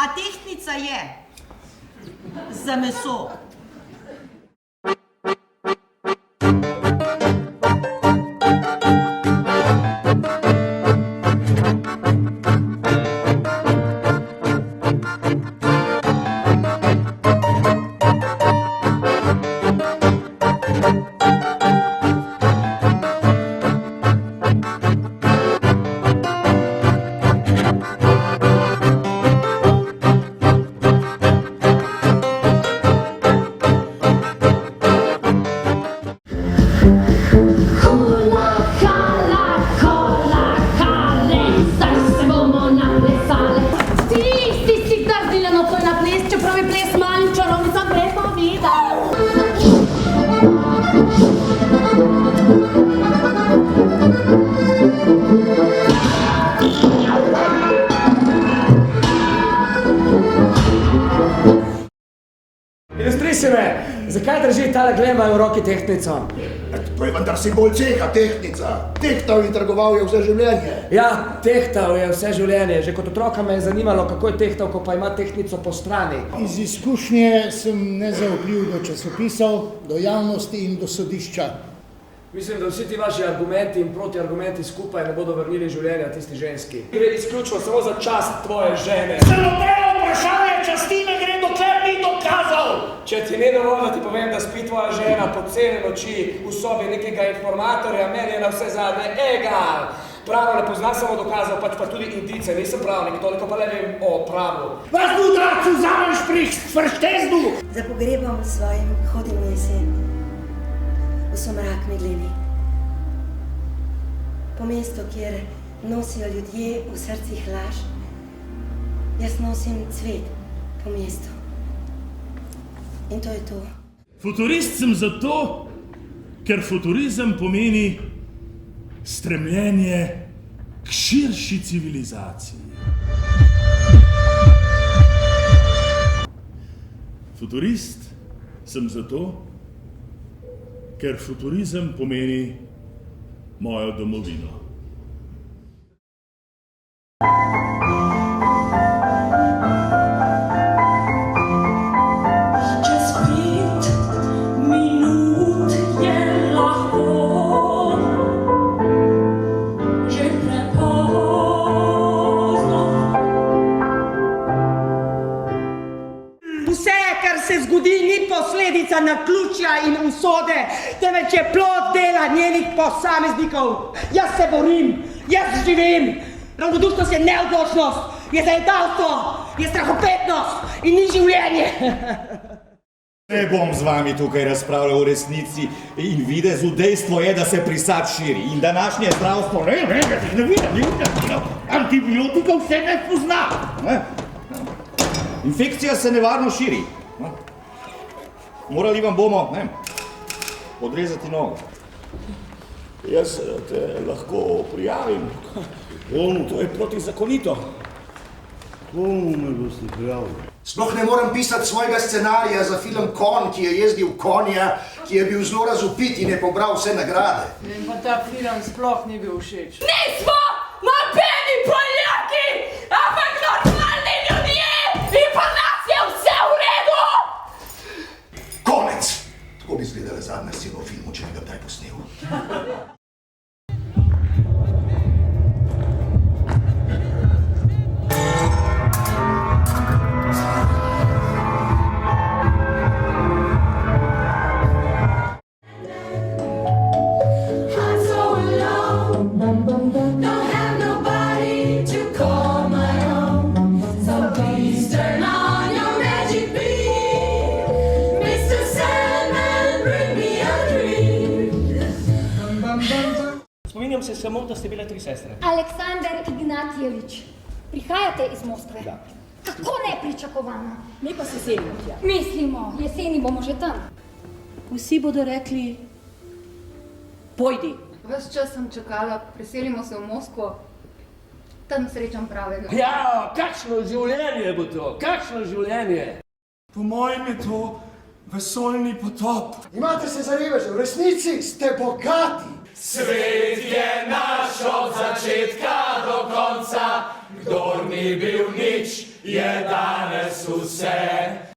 A tehtnica je za meso. Ilustrisime, zakaj drži tale glema v roki tehtnico? To je vendar simbol ceha, tehtnica. Tehtal in trgoval je vse življenje. Ja, tehtal je vse življenje. Že kot otroka me je zanimalo, kako je tehtal, ko pa ima tehtnico po strani. Iz izkušnje sem nezaupljiv do časopisov, do javnosti in do sodišča. Mislim, da vsi ti vaši argumenti in protiargumenti skupaj ne bodo vrnili življenja tisti ženski. Gre izključno samo za čast tvoje žene. Celotno vprašanje časti ne gre, dokler ni dokazal! Če ti ne dovolj, da ti povem, da spi tvoja žena po cele noči v sobi nekega informatorja, meni je na vse zadnje egal. Pravo ne pozna samo dokazov, pač pa tudi indice. Nisem pravnik, toliko pa le vem o pravu. Was du da zusammensprichst, verstehst du? Za pogrebom svojim hodim v jesen, v somrak megleni. Po mestu, kjer nosijo ljudje v srcih laž, jaz nosim cvet po mestu. In to je to. Futurist sem zato, ker futurizem pomeni stremljenje k širši civilizaciji. Futurist sem zato, ker futurizem pomeni mojo domovino. Vse, kar se zgodi, ni posledica naključja in usode, temveč je plod dela njenih posameznikov. Jaz se borim, jaz živim. Ravnodušnost je neodločnost, je zajedavstvo, je strahopetnost in ni življenje. Ne bom z vami tukaj razpravljal o resnici in videzu. Dejstvo je, da se prisad širi in današnje zdravstvo antibiotikov se ne pozna. Infekcija se nevarno širi. Morali vam bomo odrezati nogo. Jaz te lahko prijavim. To je protizakonito. Komu me boste prijavili? Sploh ne morem pisati svojega scenarija za film Konj, ki je jezdil konja, ki je bil zelo razvpit in je pobral vse nagrade. In pa ta film sploh ni bil všeč. Nismo nobeni Poljaki, ampak normalni ljudje in pa nas je vse v redu! Konec! Tako bi izgledala zadnja scena v filmu, če bi ga kdaj posnel. Spominjam se samo, da ste bile 3 sestre. Aleksandar Ignatjevič, prihajate iz Moskve? Da. Kako nepričakovano? Mi pa se selimo tja. Mislimo, jeseni bomo že tam. Vsi bodo rekli, pojdi. Ves čas sem čakala, preselimo se v Moskvo, tam srečam pravega. Ja, kakšno življenje bo to, kakšno življenje. Po mojem je to vesoljni potop. Imate se za reveže, v resnici ste bogati. Svet je naš od začetka do konca, kdor ni bil nič, je danes vse.